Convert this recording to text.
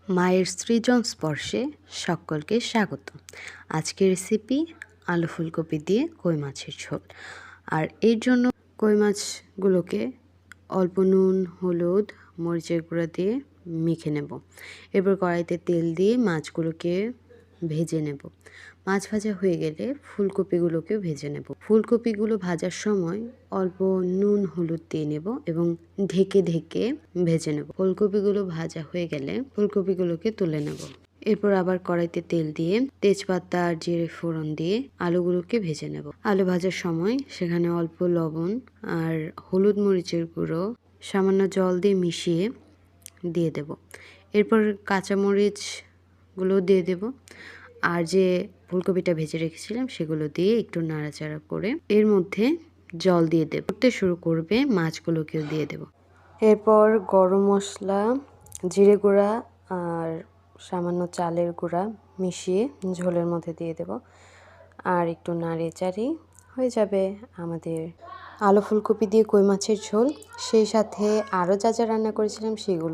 মায়ের সৃজন স্পর্শে সকলকে স্বাগত। আজকের রেসিপি আলু ফুলকপি দিয়ে কই মাছের ঝোল। আর এর জন্য কই মাছগুলোকে অল্প নুন, হলুদ, মরিচের গুঁড়া দিয়ে মেখে নেব। এরপর কড়াইতে তেল দিয়ে মাছগুলোকে ভেজে নেব। মাছ ভাজা হয়ে গেলে ফুলকপিগুলোকেও ভেজে নেব। ফুলকপিগুলো ভাজার সময় অল্প নুন, হলুদ দিয়ে নেব এবং ঢেকে ঢেকে ভেজে নেব। ফুলকপিগুলো ভাজা হয়ে গেলে ফুলকপিগুলোকে তুলে নেব। এরপর আবার কড়াইতে তেল দিয়ে তেজপাতা আর জিরে ফোড়ন দিয়ে আলুগুলোকে ভেজে নেব। আলু ভাজার সময় সেখানে অল্প লবণ আর হলুদ, মরিচের গুঁড়ো সামান্য জল দিয়ে মিশিয়ে দিয়ে দেব। এরপর কাঁচামরিচগুলো দিয়ে দেব আর যে ফুলকপিটা ভেজে রেখেছিলাম সেগুলো দিয়ে একটু নাড়াচাড়া করে এর মধ্যে জল দিয়ে দেব। করতে শুরু করবে মাছগুলোকেও দিয়ে দেব। এরপর গরম মশলা, জিরে গুঁড়া আর সামান্য চালের গুঁড়া মিশিয়ে ঝোলের মধ্যে দিয়ে দেব আর একটু নাড়িয়ে চাড়িয়ে হয়ে যাবে আমাদের আলু ফুলকপি দিয়ে কই মাছের ঝোল। সেই সাথে আরও যা যা রান্না করেছিলাম সেগুলো